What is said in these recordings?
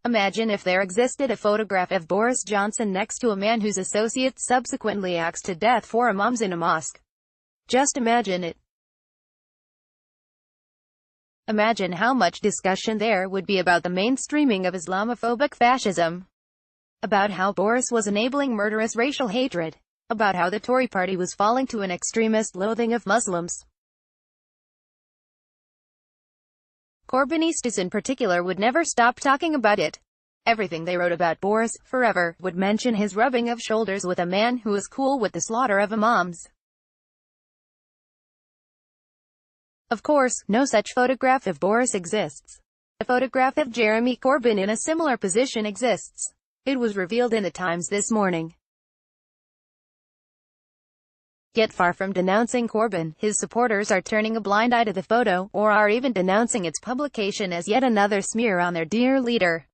Imagine if there existed a photograph of Boris Johnson next to a man whose associates subsequently axed to death for imams in a mosque. Just imagine it. Imagine how much discussion there would be about the mainstreaming of Islamophobic fascism, about how Boris was enabling murderous racial hatred, about how the Tory party was falling to an extremist loathing of Muslims. Corbynistas in particular would never stop talking about it. Everything they wrote about Boris, forever, would mention his rubbing of shoulders with a man who was cool with the slaughter of imams. Of course, no such photograph of Boris exists. A photograph of Jeremy Corbyn in a similar position exists. It was revealed in the Times this morning. Yet far from denouncing Corbyn, his supporters are turning a blind eye to the photo, or are even denouncing its publication as yet another smear on their dear leader.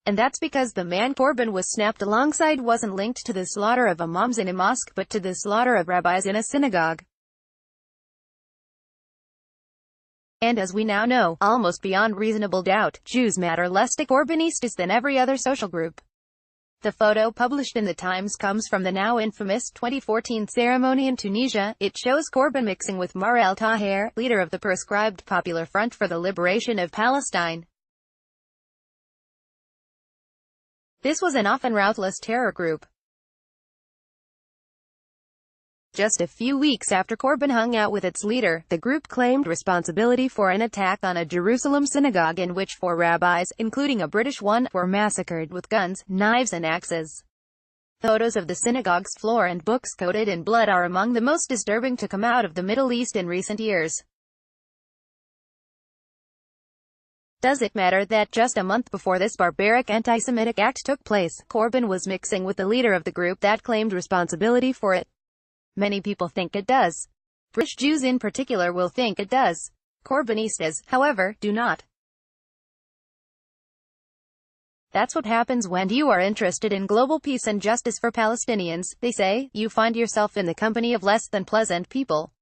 And that's because the man Corbyn was snapped alongside wasn't linked to the slaughter of imams in a mosque but to the slaughter of rabbis in a synagogue. And as we now know, almost beyond reasonable doubt, Jews matter less to Corbynistas than every other social group. The photo published in the Times comes from the now infamous 2014 ceremony in Tunisia. It shows Corbyn mixing with Mar el-Taher, leader of the proscribed Popular Front for the Liberation of Palestine. This was an often ruthless terror group. Just a few weeks after Corbyn hung out with its leader, the group claimed responsibility for an attack on a Jerusalem synagogue in which 4 rabbis, including a British one, were massacred with guns, knives and axes. Photos of the synagogue's floor and books coated in blood are among the most disturbing to come out of the Middle East in recent years. Does it matter that just a month before this barbaric anti-Semitic act took place, Corbyn was mixing with the leader of the group that claimed responsibility for it? Many people think it does. British Jews in particular will think it does. Corbynistas, however, do not. That's what happens when you are interested in global peace and justice for Palestinians, they say. You find yourself in the company of less than pleasant people.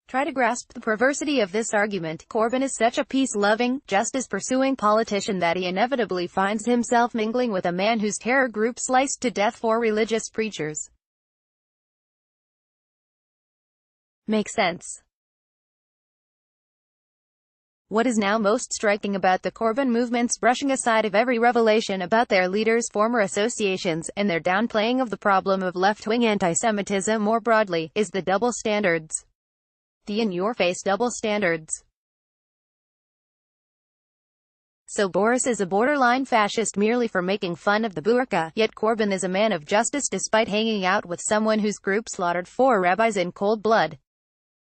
Try to grasp the perversity of this argument. Corbyn is such a peace-loving, justice-pursuing politician that he inevitably finds himself mingling with a man whose terror group sliced to death 4 religious preachers. Makes sense. What is now most striking about the Corbyn movement's brushing aside of every revelation about their leaders' former associations, and their downplaying of the problem of left-wing anti-Semitism more broadly, is the double standards. The in-your-face double standards. So Boris is a borderline fascist merely for making fun of the burqa, yet Corbyn is a man of justice despite hanging out with someone whose group slaughtered 4 rabbis in cold blood.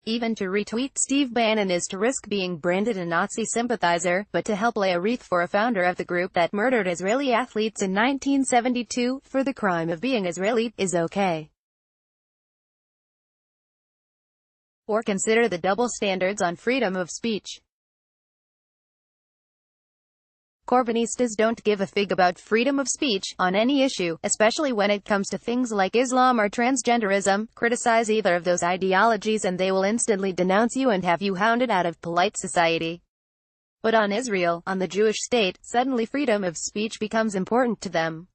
Even to retweet Steve Bannon is to risk being branded a Nazi sympathizer, but to help lay a wreath for a founder of the group that murdered Israeli athletes in 1972, for the crime of being Israeli, is okay. Or consider the double standards on freedom of speech. Corbynistas don't give a fig about freedom of speech, on any issue, especially when it comes to things like Islam or transgenderism. Criticize either of those ideologies and they will instantly denounce you and have you hounded out of polite society. But on Israel, on the Jewish state, suddenly freedom of speech becomes important to them.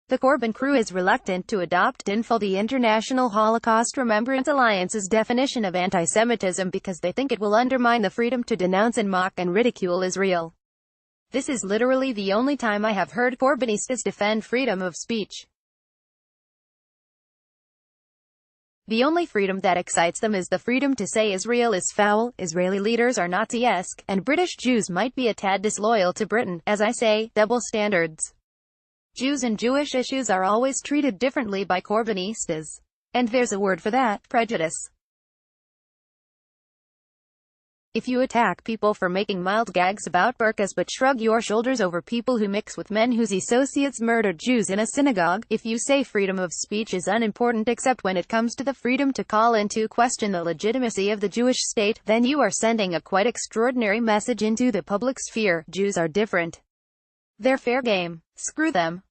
The Corbyn crew is reluctant to adopt DINFL, the International Holocaust Remembrance Alliance's definition of anti-Semitism, because they think it will undermine the freedom to denounce and mock and ridicule Israel. This is literally the only time I have heard Corbynistas defend freedom of speech. The only freedom that excites them is the freedom to say Israel is foul, Israeli leaders are Nazi-esque, and British Jews might be a tad disloyal to Britain. As I say, double standards. Jews and Jewish issues are always treated differently by Corbynistas. And there's a word for that: prejudice. If you attack people for making mild gags about burqas but shrug your shoulders over people who mix with men whose associates murdered Jews in a synagogue, if you say freedom of speech is unimportant except when it comes to the freedom to call into question the legitimacy of the Jewish state, then you are sending a quite extraordinary message into the public sphere. Jews are different. They're fair game. Screw them.